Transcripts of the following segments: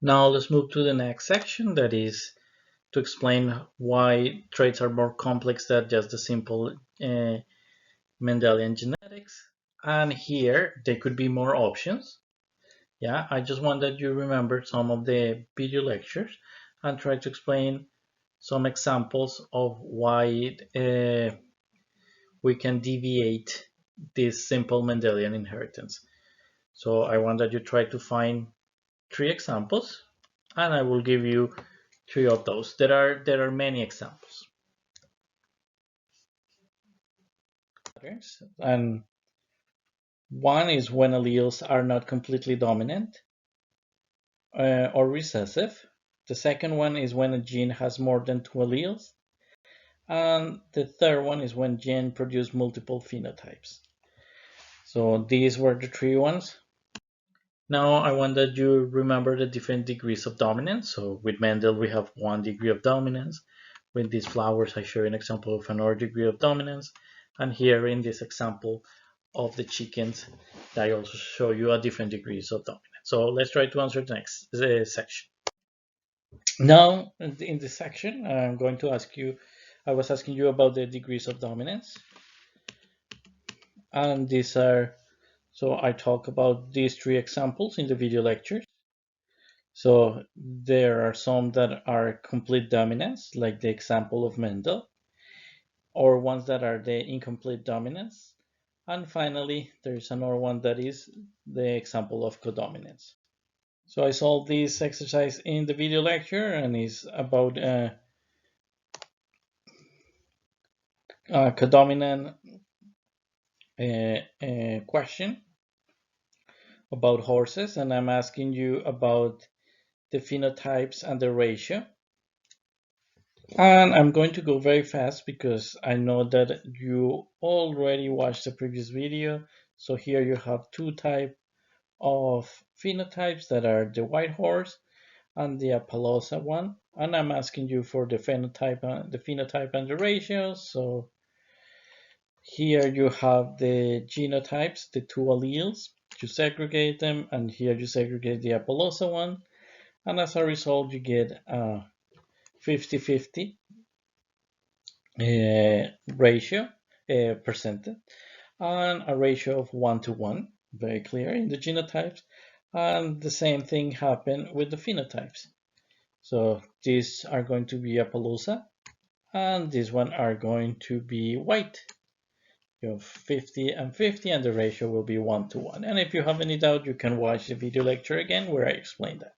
Now let's move to the next section, that is to explain why traits are more complex than just the simple Mendelian genetics. And here there could be more options. Yeah, I just want that you remember some of the video lectures and try to explain some examples of why we can deviate this simple Mendelian inheritance. So I want that you try to find three examples, and I will give you three of those. There are many examples, and one is when alleles are not completely dominant or recessive. The second one is when a gene has more than two alleles, and the third one is when gene produce multiple phenotypes. So these were the three ones. Now I want that you remember the different degrees of dominance. So with Mendel, we have 1 degree of dominance. With these flowers, I show you an example of another degree of dominance. And here in this example of the chickens, I also show you a different degrees of dominance. So let's try to answer the next section. Now, in this section, I'm going to ask you, I was asking you about the degrees of dominance. And these are, so I talk about these three examples in the video lectures. So there are some that are complete dominance, like the example of Mendel, or ones that are the incomplete dominance. And finally, there's another one that is the example of codominance. So I solved this exercise in the video lecture, and it's about a codominant question about horses, and I'm asking you about the phenotypes and the ratio. And I'm going to go very fast because I know that you already watched the previous video. So here you have two types of phenotypes that are the white horse and the Appaloosa one. And I'm asking you for the phenotype and the ratio. So here you have the genotypes, the two alleles. You segregate them, and here you segregate the Appaloosa one. And as a result, you get a 50-50 ratio, percentage, and a ratio of 1 to 1, very clear in the genotypes. And the same thing happened with the phenotypes. So these are going to be Appaloosa, and these one are going to be white. You have 50 and 50, and the ratio will be 1 to 1. And if you have any doubt, you can watch the video lecture again where I explain that.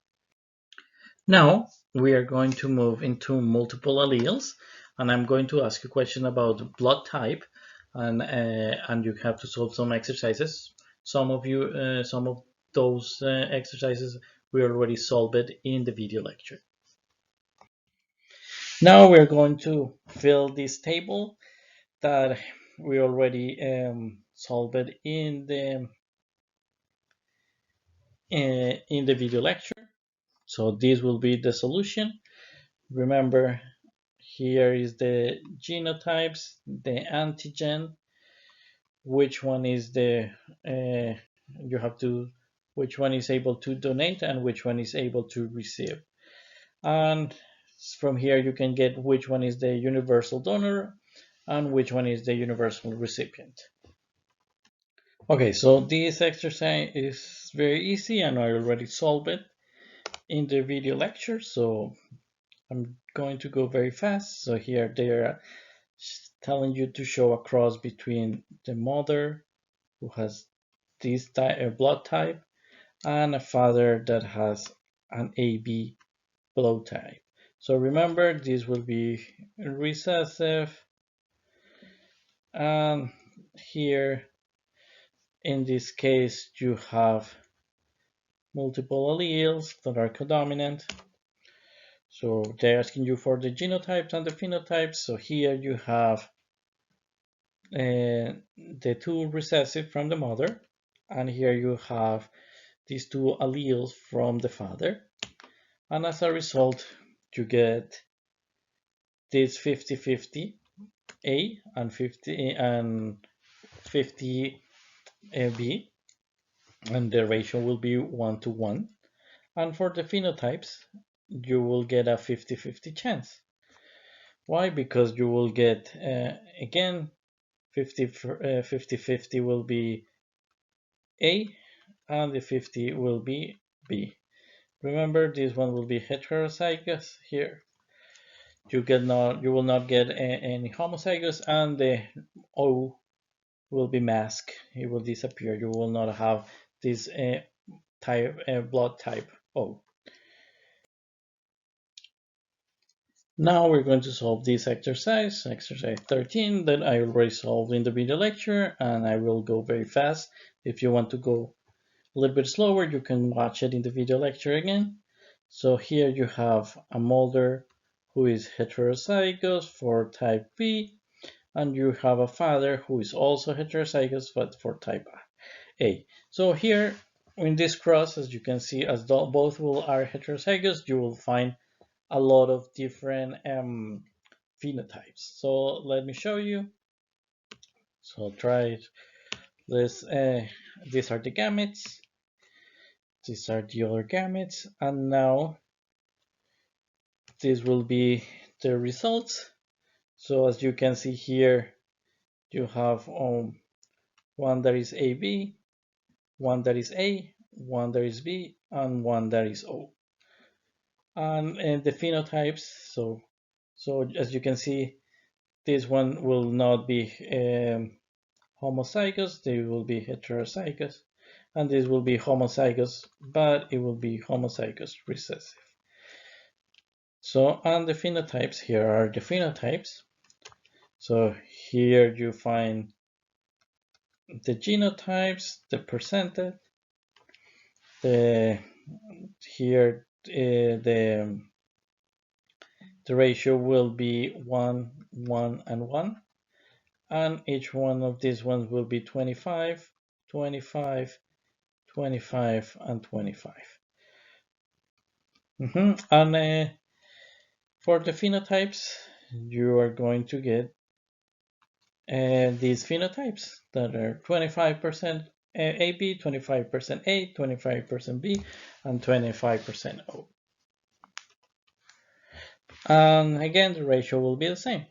Now we are going to move into multiple alleles, and I'm going to ask you a question about blood type, and you have to solve some exercises. Some of those exercises we already solved it in the video lecture. Now we're going to fill this table that we already solved it in the video lecture. So this will be the solution. Remember, here is the genotypes, the antigen, which one is the you have to which one is able to donate and which one is able to receive. And from here you can get which one is the universal donor and which one is the universal recipient. Okay, so this exercise is very easy and I already solved it in the video lecture, so I'm going to go very fast. So here they are telling you to show a cross between the mother who has this blood type and a father that has an AB blood type. So remember, this will be recessive, and here in this case you have multiple alleles that are codominant. So they're asking you for the genotypes and the phenotypes. So here you have the two recessive from the mother, and here you have these two alleles from the father, and as a result you get this 50-50 A and 50 B, and the ratio will be 1 to 1. And for the phenotypes, you will get a 50-50 chance. Why? Because you will get, again, 50-50 will be A, and the 50 will be B. Remember, this one will be heterozygous here. You will not get any homozygous, and the O will be masked. It will disappear. You will not have this blood type O. Now we're going to solve this exercise 13, that I already solved in the video lecture, and I will go very fast. If you want to go a little bit slower, you can watch it in the video lecture again. So here you have a mother who is heterozygous for type B, and you have a father who is also heterozygous but for type A. So here in this cross, as you can see, as both are heterozygous, you will find a lot of different phenotypes. So let me show you. So try it. These are the gametes. These are the other gametes, and now this will be the results. So as you can see here, you have one that is AB, one that is A, one that is B, and one that is O. And the phenotypes, so as you can see, this one will not be homozygous, they will be heterozygous, and this will be homozygous, but it will be homozygous recessive. So, and the phenotypes, here are the phenotypes. So here you find the genotypes, the percentage, here the ratio will be 1, 1, and 1, and each one of these ones will be 25, 25, 25, and 25. And for the phenotypes, you are going to get these phenotypes that are 25% AB, 25% A, 25% B, and 25% O. And again, the ratio will be the same.